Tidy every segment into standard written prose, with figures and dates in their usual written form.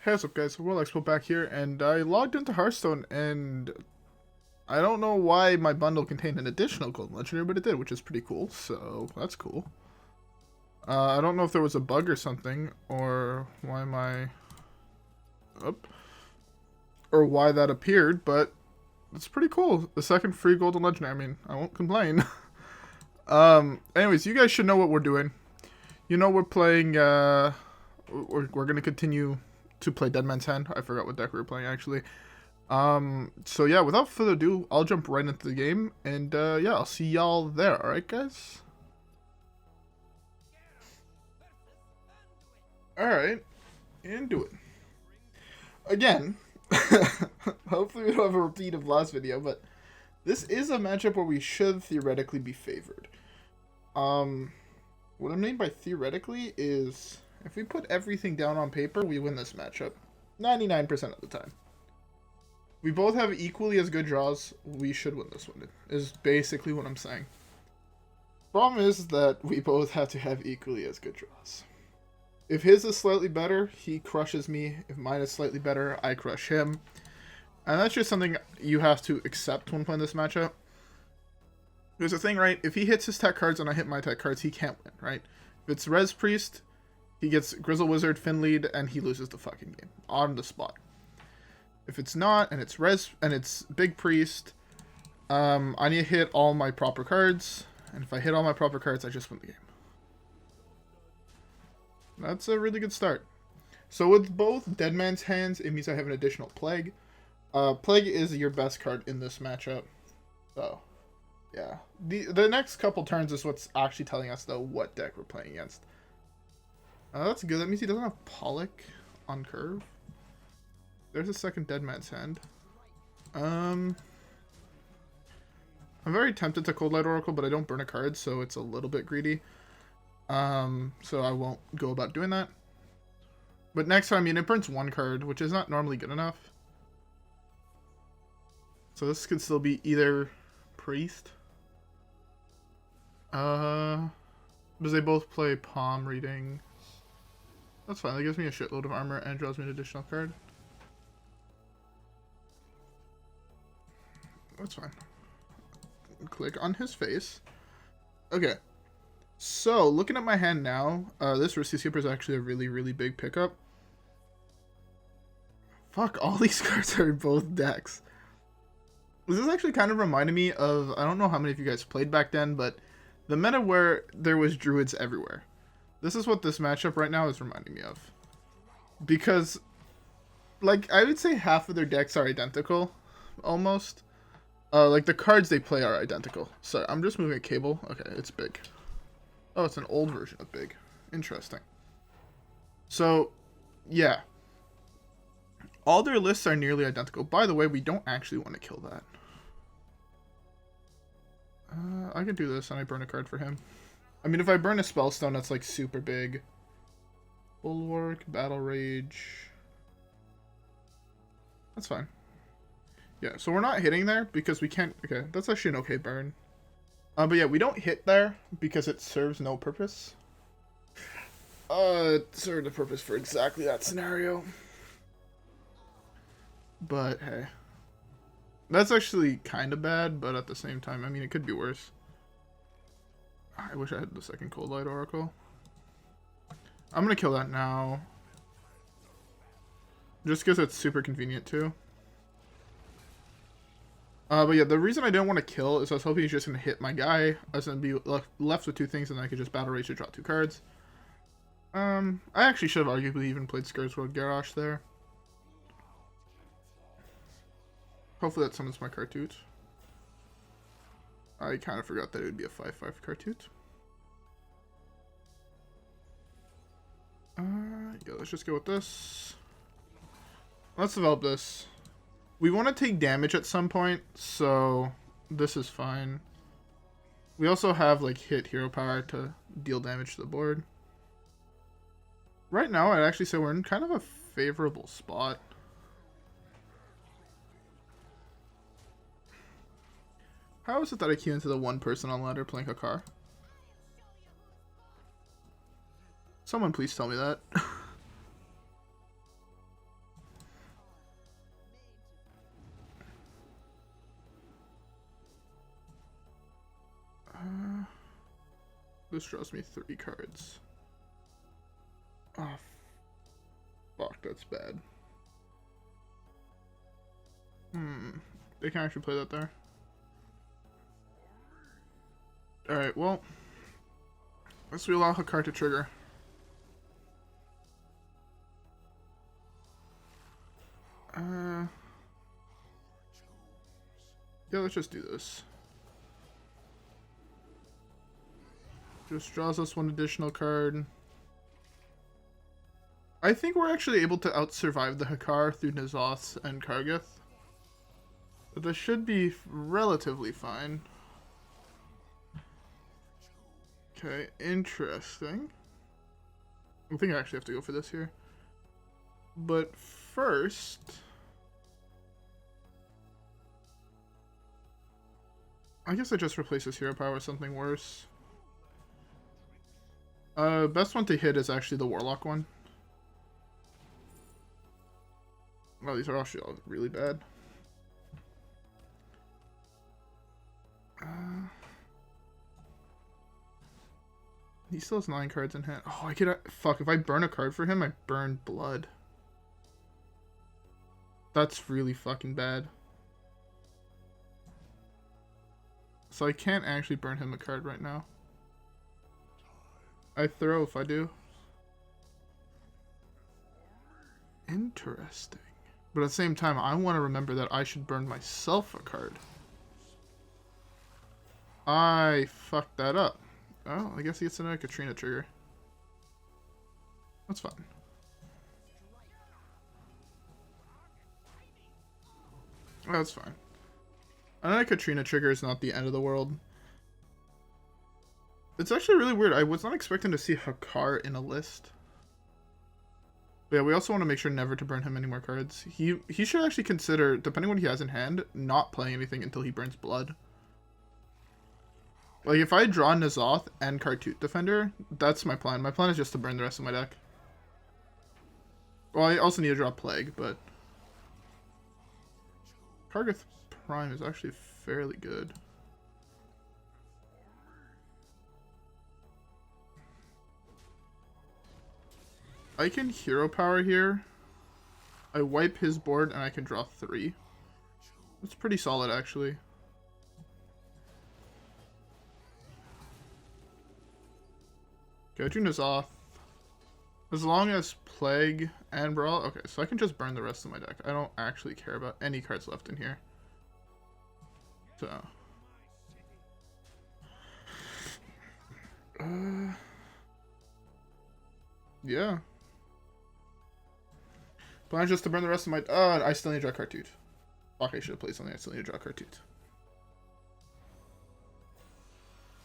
Hey, what's up guys, WhirlXbow back here, and I logged into Hearthstone, and I don't know why my bundle contained an additional Golden Legendary, but it did, which is pretty cool, so that's cool. I don't know if there was a bug or something, or why or why that appeared, but it's pretty cool. The second free Golden Legendary, I mean, I won't complain. Anyways, you guys should know what we're doing. You know we're playing, we're gonna continue to play Dead Man's Hand. I forgot what deck we were playing, actually. So yeah, without further ado, I'll jump right into the game, and yeah, I'll see y'all there, alright guys? Alright, into it. Again, hopefully we don't have a repeat of last video, but this is a matchup where we should theoretically be favored. What I mean by theoretically is, if we put everything down on paper, we win this matchup 99% of the time. We both have equally as good draws. We should win this one, is basically what I'm saying. Problem is that we both have to have equally as good draws. If his is slightly better, he crushes me. If mine is slightly better, I crush him. And that's just something you have to accept when playing this matchup. There's a thing, right? If he hits his tech cards and I hit my tech cards, he can't win, right? If it's Res Priest, he gets Grizzled Wizard, Finley'd, and he loses the fucking game on the spot. If it's not, and it's Res, and it's Big Priest, I need to hit all my proper cards, and if I hit all my proper cards, I just win the game. That's a really good start. So with both Dead Man's Hands, it means I have an additional Plague. Plague is your best card in this matchup. So, yeah. The next couple turns is what's actually telling us, though, what deck we're playing against. That's good. That means he doesn't have Pollock on curve. There's a second Dead Man's Hand. I'm very tempted to Coldlight Oracle, but I don't burn a card, so it's a little bit greedy. So I won't go about doing that. But next time, I mean, it burns one card, which is not normally good enough. So this could still be either Priest. Because they both play Palm Reading. That's fine, that gives me a shitload of armor and draws me an additional card. That's fine. Click on his face. Okay. So, looking at my hand now, this Risky Skipper is actually a really, really big pickup. Fuck, all these cards are in both decks. This is actually kind of reminding me of, I don't know how many of you guys played back then, but the meta where there was druids everywhere. This is what this matchup right now is reminding me of. Because, like, I would say half of their decks are identical, almost. Like, the cards they play are identical. Sorry, I'm just moving a cable. Okay, it's big. Oh, it's an old version of big. Interesting. So, yeah. All their lists are nearly identical. By the way, we don't actually want to kill that. I can do this and I burn a card for him. I mean, if I burn a Spellstone, that's like super big. Bulwark, Battle Rage. That's fine. Yeah, so we're not hitting there because we can't... Okay, that's actually an okay burn. But yeah, we don't hit there because it serves no purpose. It served a purpose for exactly that scenario. But hey. That's actually kind of bad, but at the same time, I mean, it could be worse. I wish I had the second Coldlight Oracle. I'm gonna kill that now. Just because it's super convenient too. But yeah, the reason I didn't want to kill is I was hoping he's just going to hit my guy. I was going to be left with two things, and then I could just Battle Rage to draw two cards. I actually should have arguably even played Scourgelord Garrosh there. Hopefully that summons my Khartut. I kind of forgot that it would be a 5/5 Khartut. Yeah, let's just go with this. Let's develop this. We want to take damage at some point, so this is fine. We also have, like, hit hero power to deal damage to the board. Right now, I'd actually say we're in kind of a favorable spot. How is it that I queue into the one person on ladder playing Hakar? – – – – – – – – – – – – – – – – – – – – – – – – – – – – – – – – – – – – – – – – – – – – – – – – – – – – – – – – – – – – – – – – – – – – – – – – – – – – – – – – – – – – – – – – – – – – – – – – – – – – – – – – – – – – – – – – – – – – – – – – – – – – – – – – – – – – – – – – – – – – – – – – – – – – – – – – – – – – – – – – – – – – – – – – – – – – – – – – – – – – – – – – – – – – – – – – – – – – – – – – – – – – – – – – – – – – – – – – – – – – – – – – – – – – – – – – – – – – – – – – – – – This draws me 3 cards. Oh, fuck, that's bad. They can actually play that there. Alright, well. Let's allow Hakar to trigger. Yeah, let's just do this. Just draws us 1 additional card. I think we're actually able to out-survive the Hakar through N'Zoth and Kargath. But this should be relatively fine. Okay, interesting. I think I actually have to go for this here. But first... I guess I just replace this hero power with something worse. Best one to hit is actually the Warlock one. Well, these are actually all really bad. He still has 9 cards in hand. Oh, I could... Fuck, if I burn a card for him, I burn blood. That's really fucking bad. So I can't actually burn him a card right now. I throw if I do. Interesting. But at the same time, I want to remember that I should burn myself a card. I fucked that up. Oh, I guess he gets another Katrina trigger. That's fine. Oh, that's fine. Another Katrina trigger is not the end of the world. It's actually really weird. I was not expecting to see Hakar in a list. But yeah, we also want to make sure never to burn him any more cards. He should actually consider, depending on what he has in hand, not playing anything until he burns blood. Like, if I draw N'Zoth and Khartut Defender, that's my plan. My plan is just to burn the rest of my deck. Well, I also need to draw Plague, but... Kargath Prime is actually fairly good. I can hero power here. I wipe his board and I can draw 3. That's pretty solid, actually. Go to N'Zoth. As long as Plague and Brawl. Okay, so I can just burn the rest of my deck. I don't actually care about any cards left in here. So. Yeah. Plan just to burn the rest of my... I still need to draw Khartut. Fuck, I should have played something. I still need to draw Khartut.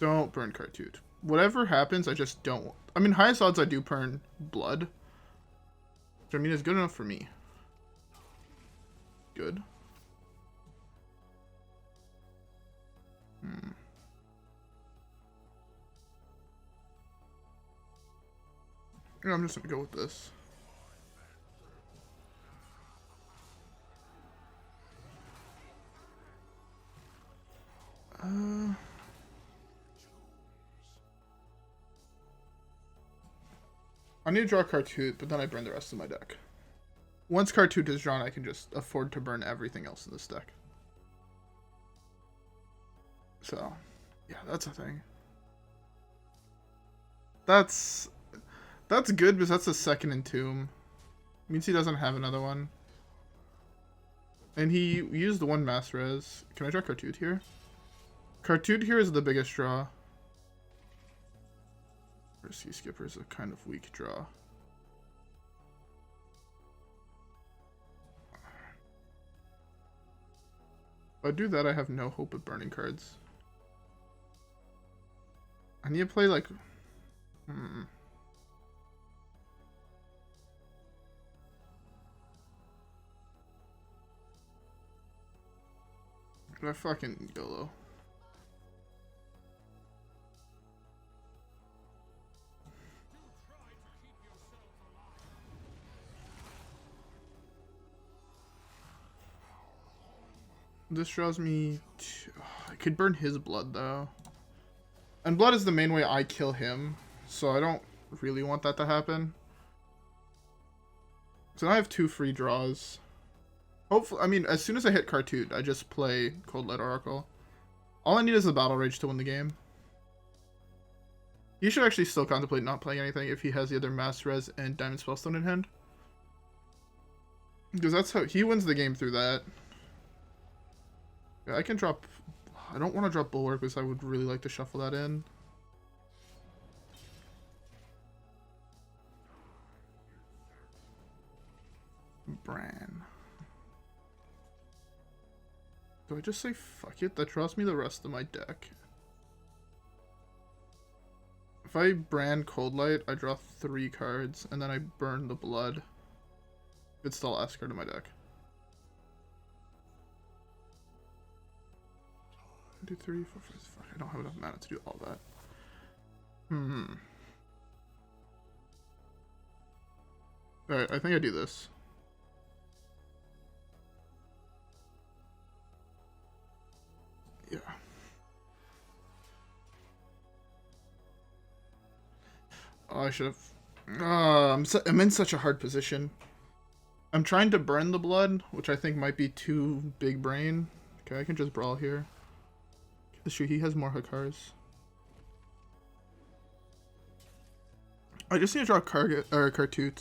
Don't burn Khartut. Whatever happens, I just don't... I mean, highest odds I do burn blood. Which, I mean, is good enough for me. Good. Yeah, I'm just gonna go with this. I need to draw Khartut, but then I burn the rest of my deck. Once Khartut is drawn, I can just afford to burn everything else in this deck. So, yeah, that's a thing. That's good, because that's a second Entomb. Means he doesn't have another one. And he used the 1 mass res. Can I draw Khartut here? Khartut here is the biggest draw. Sea Skipper is a kind of weak draw. If I do that, I have no hope of burning cards. I need to play like... I fucking YOLO. This draws me... I could burn his blood, though. And blood is the main way I kill him, so I don't really want that to happen. So now I have 2 free draws. Hopefully, I mean, as soon as I hit Khartut, I just play Coldlight Oracle. All I need is the Battle Rage to win the game. He should actually still contemplate not playing anything if he has the other Mass Res and Diamond Spellstone in hand. Because that's how he wins the game, through that. Yeah, I can drop... I don't want to drop Bulwark because I would really like to shuffle that in. Brann. Do I just say fuck it? That draws me the rest of my deck. If I Brann Coldlight, I draw 3 cards, and then I burn the blood. It's the last card of my deck. 1, 2, 3, 4, 5, 6. Fuck, I don't have enough mana to do all that. Alright, I think I do this. Yeah. Oh, I should have... I'm in such a hard position. I'm trying to burn the blood, which I think might be too big brain. Okay, I can just Brawl here. Shoot, he has more Hakars. I just need to draw Khartut.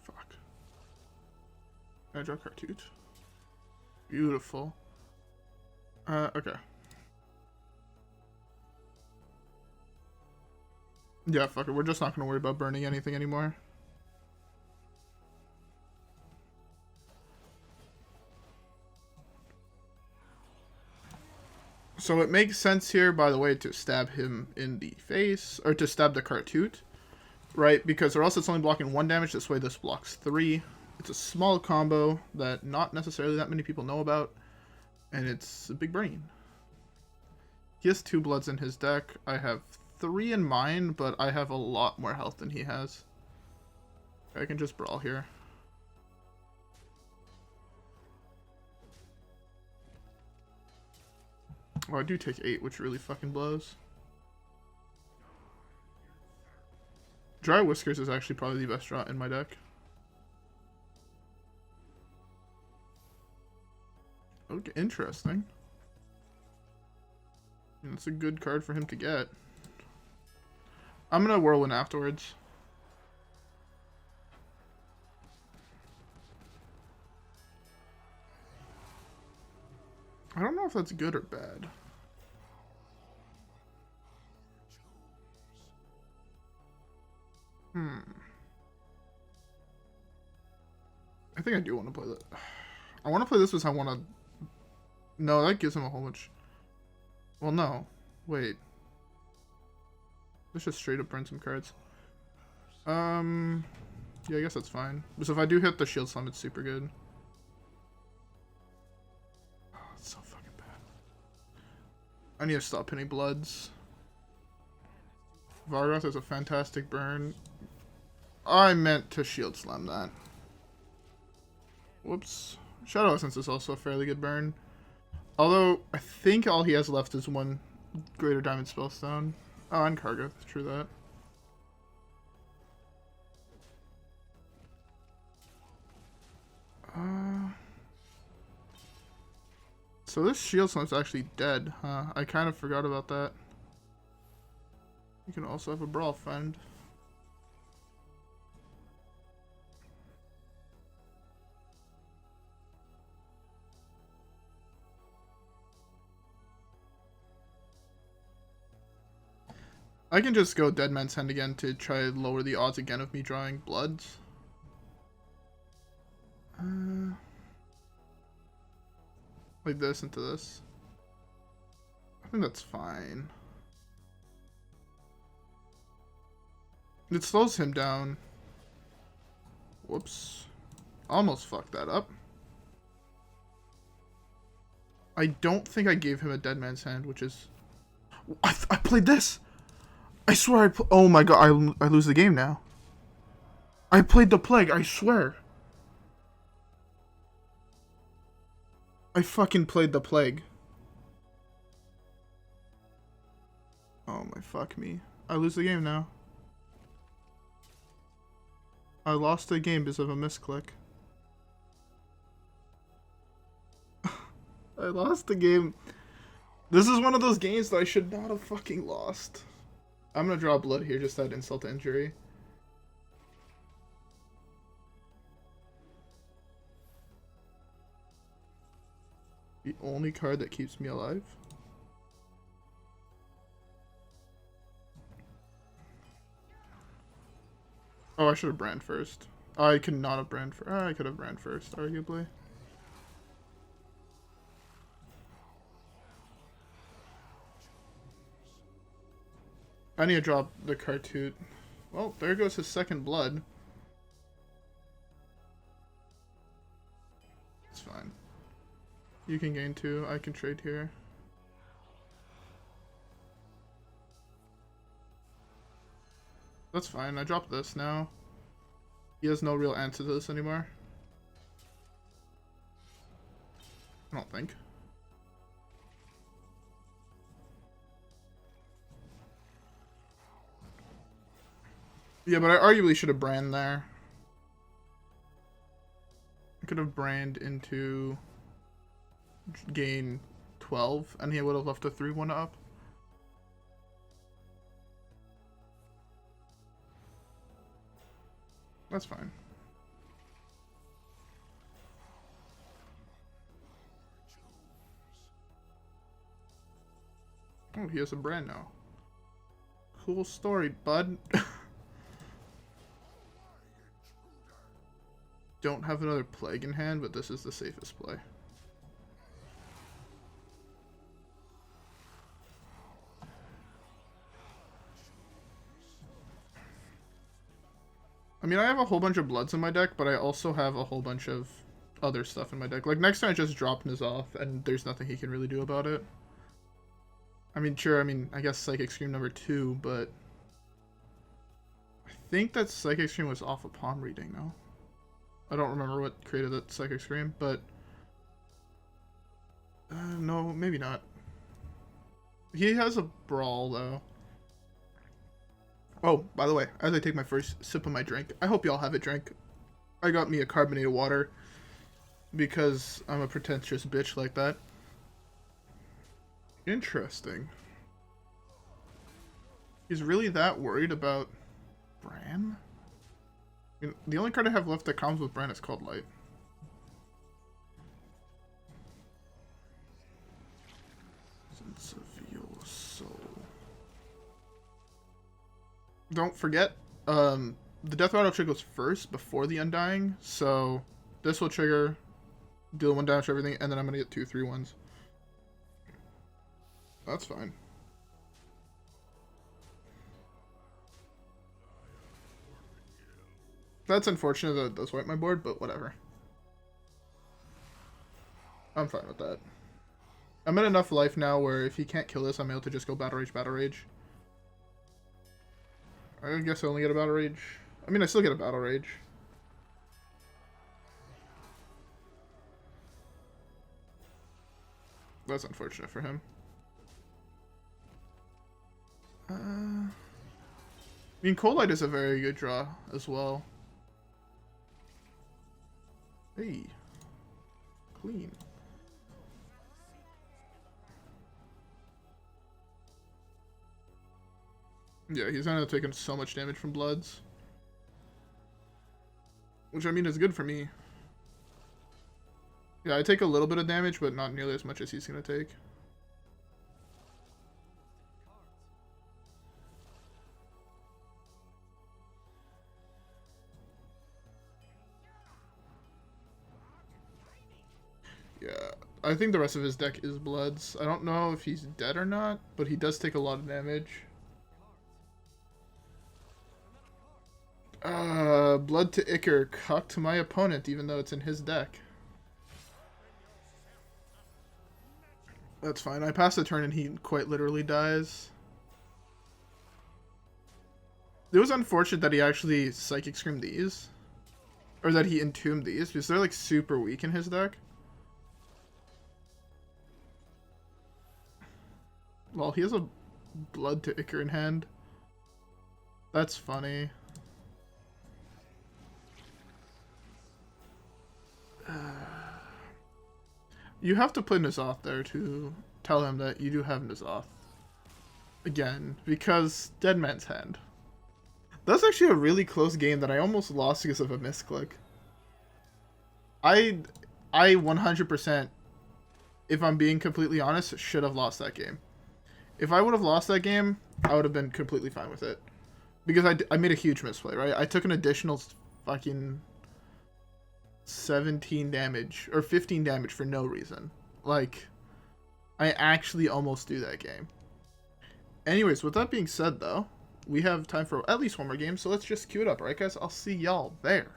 Fuck. Can I draw Khartut? Beautiful. Okay. Yeah, fuck it. We're just not gonna worry about burning anything anymore. So it makes sense here, by the way, to stab him in the face, or to stab the Khartut, right? Because or else it's only blocking 1 damage. This way this blocks 3. It's a small combo that not necessarily that many people know about, and it's a big brain. He has 2 bloods in his deck. I have 3 in mine, but I have a lot more health than he has. I can just Brawl here. Oh, I do take 8, which really fucking blows. Drywhiskers is actually probably the best draw in my deck. Okay, interesting. That's a good card for him to get. I'm gonna Whirlwind afterwards. I don't know if that's good or bad. I think I do want to play that. I want to play this because I want to... No, that gives him a whole bunch... Well, no. Wait. Let's just straight up burn some cards. Yeah, I guess that's fine. So if I do hit the Shield Slam, it's super good. Oh, it's so fucking bad. I need to stop hitting bloods. Vargoth is a fantastic burn. I meant to Shield Slam that. Whoops. Shadow Essence is also a fairly good burn. Although, I think all he has left is 1 Greater Diamond Spellstone. Oh, and Kargath. True that. So this Shield Slam's actually dead, huh? I kind of forgot about that. You can also have a Brawl friend. I can just go Dead Man's Hand again to try to lower the odds again of me drawing bloods. Like this into this. I think that's fine. It slows him down. Whoops. Almost fucked that up. I don't think I gave him a Dead Man's Hand, which is... I played this! I swear oh my god, I lose the game now. I played the Plague, I swear. I fucking played the Plague. Oh my fuck me. I lose the game now. I lost the game because of a misclick. I lost the game. This is one of those games that I should not have fucking lost. I'm gonna draw blood here, just that insult to injury. The only card that keeps me alive. Oh, I should have Brann first. I could not have Brann first. I could have Brann first, arguably. I need to drop the Khartut. Well, there goes his second blood. It's fine. You can gain 2. I can trade here. That's fine. I dropped this now. He has no real answer to this anymore. I don't think. Yeah, but I arguably should have Brann there. I could have Branned into gain 12, and he would have left a 3-1 up. That's fine. Oh, he has a Brann now. Cool story, bud. Don't have another Plague in hand, but this is the safest play. I mean, I have a whole bunch of Bloods in my deck, but I also have a whole bunch of other stuff in my deck. Like, next time I just drop N'Zoth, and there's nothing he can really do about it. I mean, sure, I guess Psychic Scream number 2, but I think that Psychic Scream was off of palm reading, no? I don't remember what created that Psychic Scream, but no, maybe not. He has a Brawl, though. Oh, by the way, as I take my first sip of my drink, I hope y'all have a drink. I got me a carbonated water because I'm a pretentious bitch like that. Interesting. He's really that worried about Brann? I mean, the only card I have left that comes with Brann is Coldlight. Sense of your soul. Don't forget, the Death Rattle triggers first before the Undying, so this will trigger, deal 1 damage to everything, and then I'm gonna get 2 3-1s. That's fine. That's unfortunate that it does wipe my board, but whatever. I'm fine with that. I'm at enough life now where if he can't kill this, I'm able to just go Battle Rage, Battle Rage. I guess I only get a Battle Rage. I mean, I still get a Battle Rage. That's unfortunate for him. I mean, Coldlight is a very good draw as well. Hey. Clean. Yeah, he's ended up taking so much damage from Bloods. Which, I mean, is good for me. Yeah, I take a little bit of damage, but not nearly as much as he's going to take. Yeah, I think the rest of his deck is Bloods. I don't know if he's dead or not, but he does take a lot of damage. Blood to Ichor cucked my opponent, even though it's in his deck. That's fine. I pass the turn and he quite literally dies. It was unfortunate that he actually Psychic Screamed these. Or that he Entombed these, because they're like super weak in his deck. Well, he has a Blood to Ichor in hand. That's funny. You have to play N'Zoth there to tell him that you do have N'Zoth. Again, because Dead Man's Hand. That's actually a really close game that I almost lost because of a misclick. I 100%, if I'm being completely honest, should have lost that game. If I would have lost that game, I would have been completely fine with it. Because I made a huge misplay, right? I took an additional fucking 17 damage, or 15 damage for no reason. Like, I actually almost do that game. Anyways, with that being said, though, we have time for at least one more game, so let's just queue it up, alright guys? I'll see y'all there.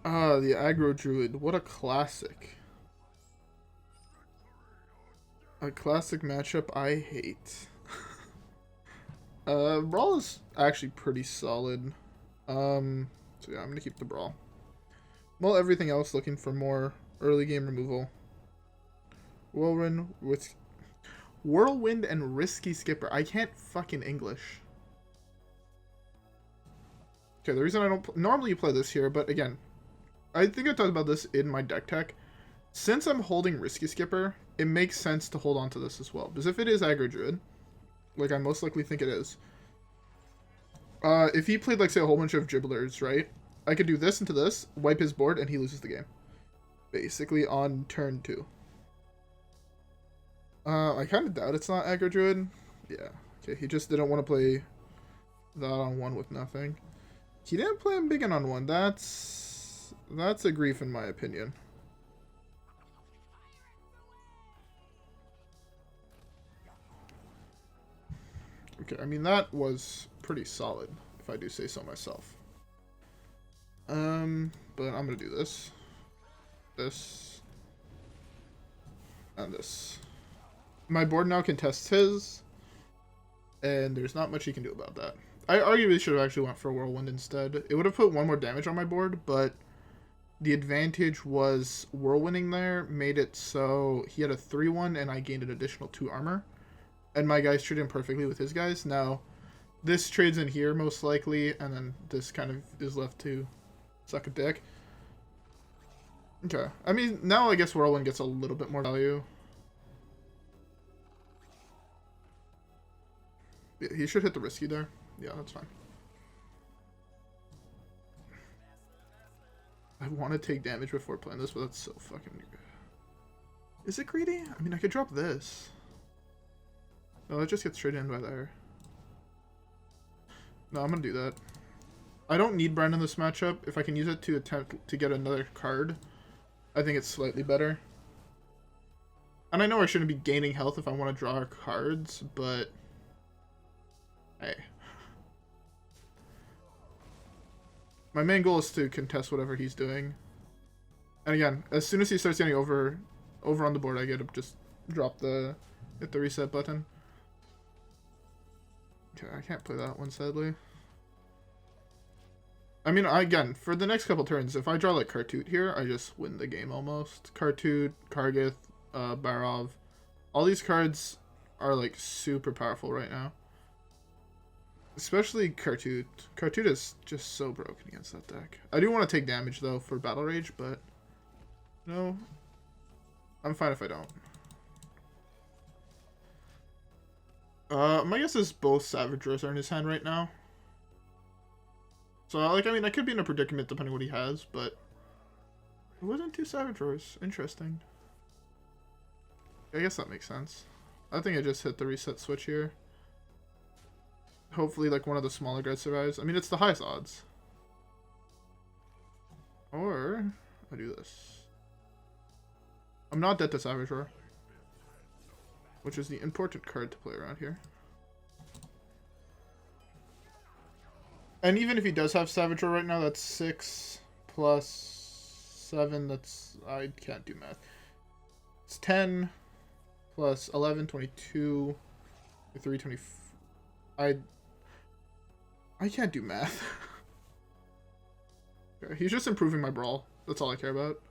The Aggro Druid. What a classic. A classic matchup I hate. Brawl is actually pretty solid. So yeah, I'm gonna keep the Brawl. Well, everything else looking for more early game removal. Whirlwind and Risky Skipper. I can't fucking English. Okay, the reason I don't normally you play this here, but again, I think I talked about this in my deck tech. Since I'm holding Risky Skipper, it makes sense to hold on to this as well. Because if it is Aggro Druid, like I most likely think it is, if he played, like, say, a whole bunch of Dribblers, right? I could do this into this, wipe his board, and he loses the game. Basically on turn 2. I kind of doubt it's not Aggro Druid. Yeah. Okay, he just didn't want to play that on 1 with nothing. He didn't play him big on 1. That's a grief in my opinion. Okay, I mean, that was pretty solid, if I do say so myself. But I'm gonna do this, and this. My board now contests his, and there's not much he can do about that. I arguably should have actually went for a Whirlwind instead. It would have put 1 more damage on my board, but the advantage was Whirlwinding there made it so he had a 3-1, and I gained an additional 2 armor. And my guys traded him perfectly with his guys. Now, this trades in here most likely, and then this kind of is left to suck a dick. Okay. I mean, now I guess Whirlwind gets a little bit more value. Yeah, he should hit the Risky there. Yeah, that's fine. I want to take damage before playing this, but that's so fucking... Is it greedy? I mean, I could drop this. No, it just gets straight in by there. No, I'm gonna do that. I don't need Brann in this matchup. If I can use it to attempt to get another card, I think it's slightly better. And I know I shouldn't be gaining health if I want to draw cards, but... Hey. My main goal is to contest whatever he's doing. And again, as soon as he starts getting over on the board, I get to just hit the reset button. Okay, I can't play that one, sadly. I mean, again, for the next couple turns, if I draw like Khartut here, I just win the game almost. Khartut, Kargath, Barov. All these cards are like super powerful right now. Especially Khartut. Khartut is just so broken against that deck. I do want to take damage though for Battle Rage, but no, I'm fine if I don't. My guess is both Savage Roars are in his hand right now. So, like, I mean, I could be in a predicament depending on what he has, but it wasn't 2 Savage Roars. Interesting. I guess that makes sense. I think I just hit the reset switch here. Hopefully, like, one of the smaller guys survives. I mean, it's the highest odds. Or I do this. I'm not dead to Savage Roar, which is the important card to play around here. And even if he does have Savage Roar right now, that's 6 plus 7. That's... I can't do math. It's 10 plus 11, 22, 3, 24. I can't do math. Okay, he's just improving my Brawl. That's all I care about.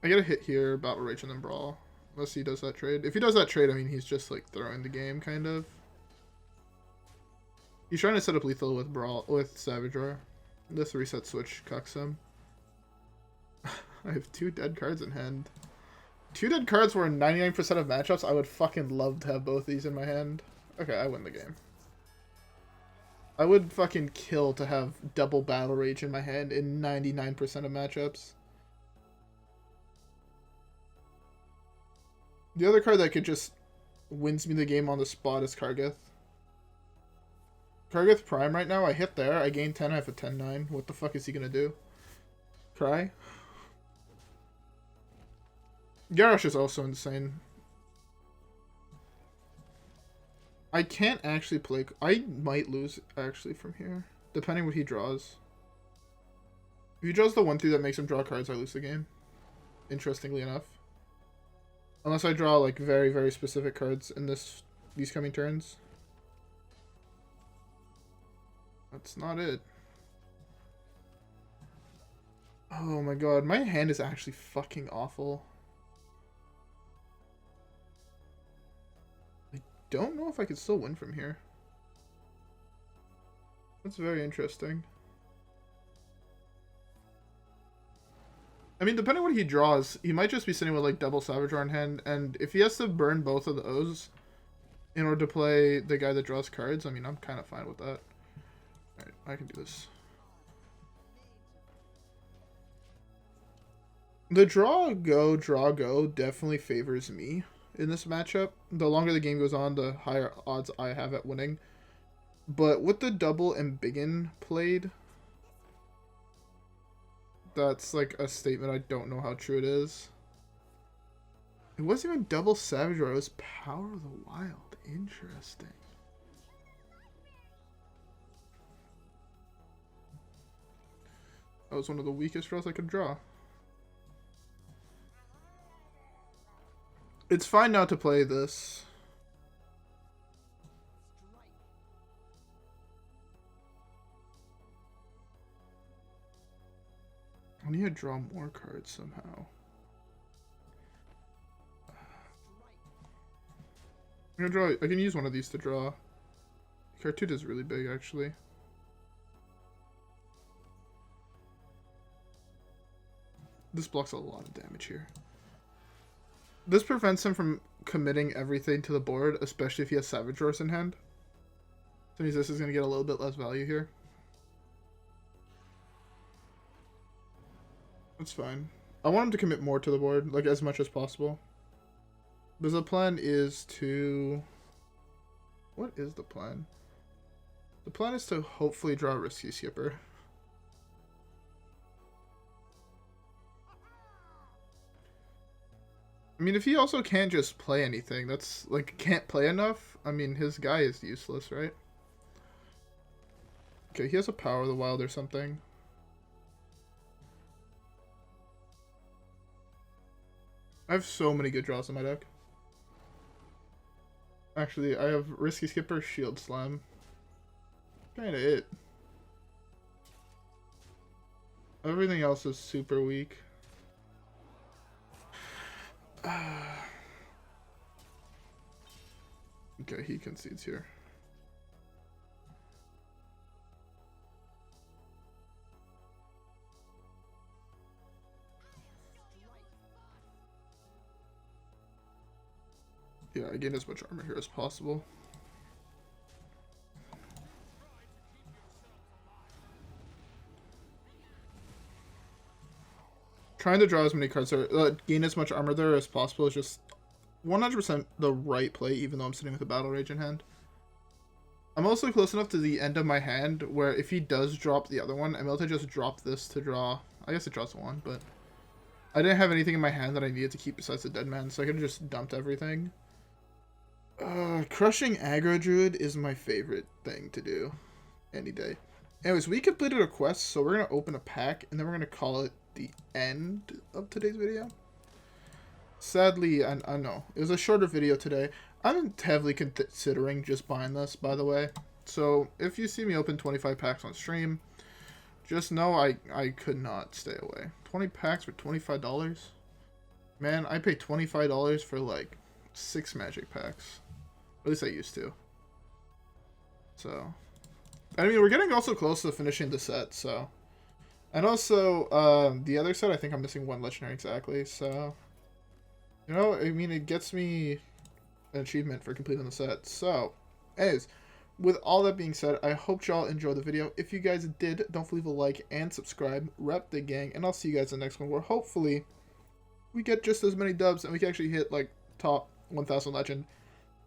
I get a hit here, Battle Rage, and then Brawl. Unless he does that trade. If he does that trade, I mean, he's just, like, throwing the game, kind of. He's trying to set up lethal with Brawl, with Savage Roar. This reset switch cucks him. I have 2 dead cards in hand. 2 dead cards were in 99% of matchups. I would fucking love to have both these in my hand. Okay, I win the game. I would fucking kill to have double Battle Rage in my hand in 99% of matchups. The other card that could just wins me the game on the spot is Kargath. Kargath Prime right now, I hit there, I gain 10, I have a 10-9. What the fuck is he gonna do? Cry? Garrosh is also insane. I can't actually play... I might lose, actually, from here. Depending what he draws. If he draws the 1-3 that makes him draw cards, I lose the game. Interestingly enough. Unless I draw, like, very, very specific cards in these coming turns. That's not it. Oh my god, my hand is actually fucking awful. I don't know if I could still win from here. That's very interesting. I mean, depending on what he draws, he might just be sitting with, like, double Savage Roar in hand, and if he has to burn both of those in order to play the guy that draws cards, I mean, I'm kind of fine with that. Alright, I can do this. The draw go definitely favors me in this matchup. The longer the game goes on, the higher odds I have at winning. But with the double Embiggen played... That's like a statement I don't know how true it is. It wasn't even double Savage Roar, it was Power of the Wild. Interesting. That was one of the weakest draws I could draw. It's fine now to play this. I need to draw more cards somehow. I can use one of these to draw. Khartut is really big, actually. This blocks a lot of damage here. This prevents him from committing everything to the board, especially if he has Savage Roars in hand. So means this is going to get a little bit less value here. That's fine. I want him to commit more to the board, like as much as possible. Because the plan is to... What is the plan? The plan is to hopefully draw a Risky Skipper. I mean, if he also can't just play anything, that's, like, can't play enough, I mean, his guy is useless, right? Okay, he has a Power of the Wild or something. I have so many good draws in my deck. Actually, I have Risky Skipper, Shield Slam. Kinda it. Everything else is super weak. Okay, he concedes here. Yeah, I gain as much armor here as possible. Trying to draw as many cards or gain as much armor there as possible is just 100% the right play, even though I'm sitting with a Battle Rage in hand. I'm also close enough to the end of my hand where if he does drop the other one, I'm able to just drop this to draw. I guess it draws one, but I didn't have anything in my hand that I needed to keep besides the Dead Man, so I could have just dumped everything. Crushing Aggro Druid is my favorite thing to do any day. Anyways, we completed a quest, so we're going to open a pack, and then we're going to call it the end of today's video. Sadly, I know, it was a shorter video today. I'm heavily considering just buying this, by the way. So, if you see me open 25 packs on stream, just know I could not stay away. 20 packs for $25? Man, I pay $25 for like 6 magic packs. At least I used to. So, I mean, we're getting also close to finishing the set, so. And also, the other set, I think I'm missing 1 legendary exactly, so. You know, I mean, it gets me an achievement for completing the set. So, anyways, with all that being said, I hope y'all enjoyed the video. If you guys did, don't forget to leave a like and subscribe. Rep the gang, and I'll see you guys in the next one, where hopefully we get just as many dubs and we can actually hit, like, top 1,000 legend.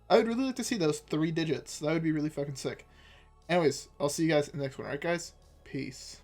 I would really like to see those 3 digits. That would be really fucking sick. Anyways, I'll see you guys in the next one. Alright, guys? Peace.